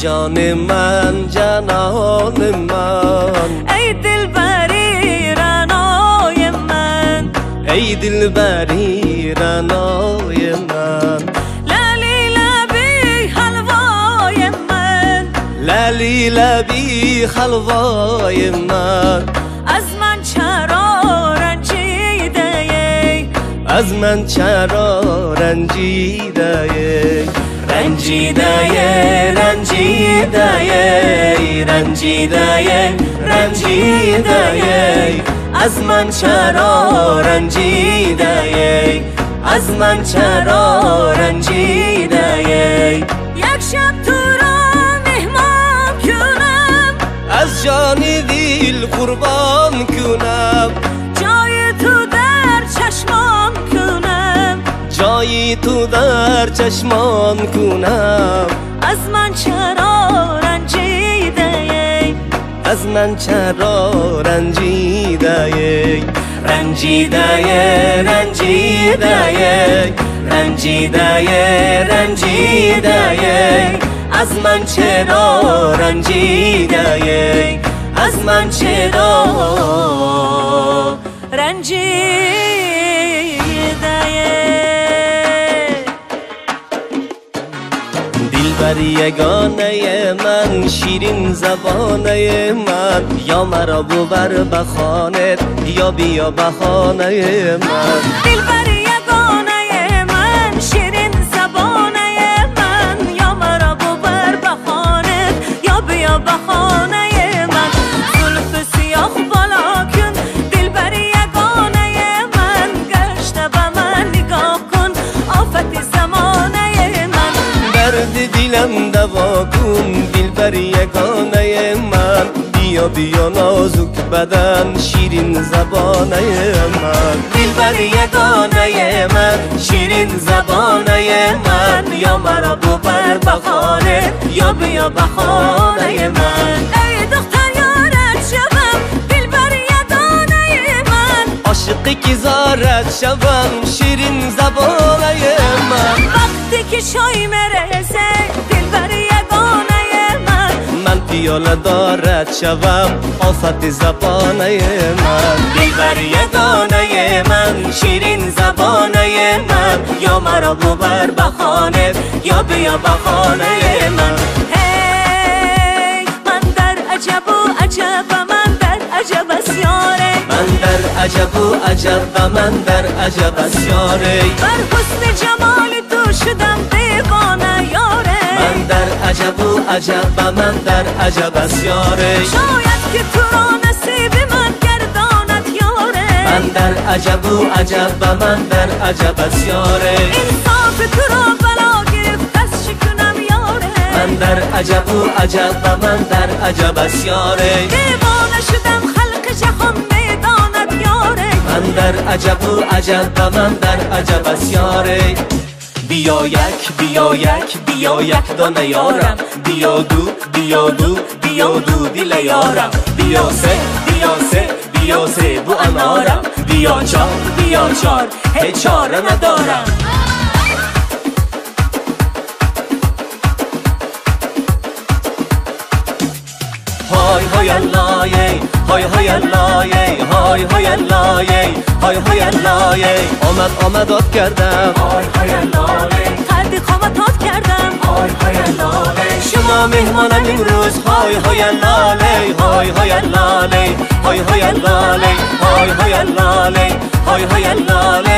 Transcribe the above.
جان من جنان من ای دلبری رنای من ای دلبری رنای من للی لبی حلوای من للی لبی حلوای من از من چرا رنجیده ای از من چرا رنجیده ای رنجیده رنجیده رنجیده رنجیده از من چرا رنجیده از من چرا رنجیده یک شب تو را مهمان کنم از جان دل قربان کنم جای تو در چشمان کنم جایی تو در چشمان کنم از من چرا رنجیده از من چرا رنجیده رنجیده رنجیده رنجیده رنجیده از من چرا رنجیده از من چرا رنجیده دلبر یگانه من شیرین زبانه من یا مرا ببر به خانت یا بیا به خانه من دلبر یگانه من شیرین زبانه من یا مرا ببر به خانت یا بیا به خانه من زلف سیاه بالا کن دلبر یگانه من گشته به من نگاه کن آفت زمانه من درد دلم دوا کن دلبر یگانه من بیا بیا نازک بدن شیرین زبانه من دلبر یگانه من شیرین زبانه من یا مرا ببر به خانه یا بیا به خانه من ای دختر یارت شوم دلبر یگانه من عاشقی که زارت شوم شیرین زبانه من وقتی که شای مرسه دلبر یگانه من پیاله دارد شوم آفت زبانه من دلبر یگانه من شیرین زبانه من یا مرا ببر به خانه یا بیا به خانه من هی من در عجب و عجب و من در عجب اسیاره من در عجب و عجب و من در عجب اسیاره بر حسن جمال تو شدم دیوانه یاره من در عجب و عجب و من در عجب اسیاره شاید که تو را نصیب من گرداند یاره من در عجب و عجب و من در عجب اسیاره انصاف تو را بلا گرفت از شکنم یاره من در عجب و عجب و من در عجب اسیاره دیوانه شدم خلق جهان میداند یاره من در عجب و عجب و من در عجب اسیاره بیا یک دانه یارم بیا دو دل یارم بیا سه بو انارم بیا چار هیچ چاره ندارم های های اللهی های های اللهی های های اللهی های های اللهی آمدات کردم های های اللهی قد قامتات کردم های های اللهی شما مهمانم امروز های های اللهی های های اللهی های های اللهی های های اللهی های های اللهی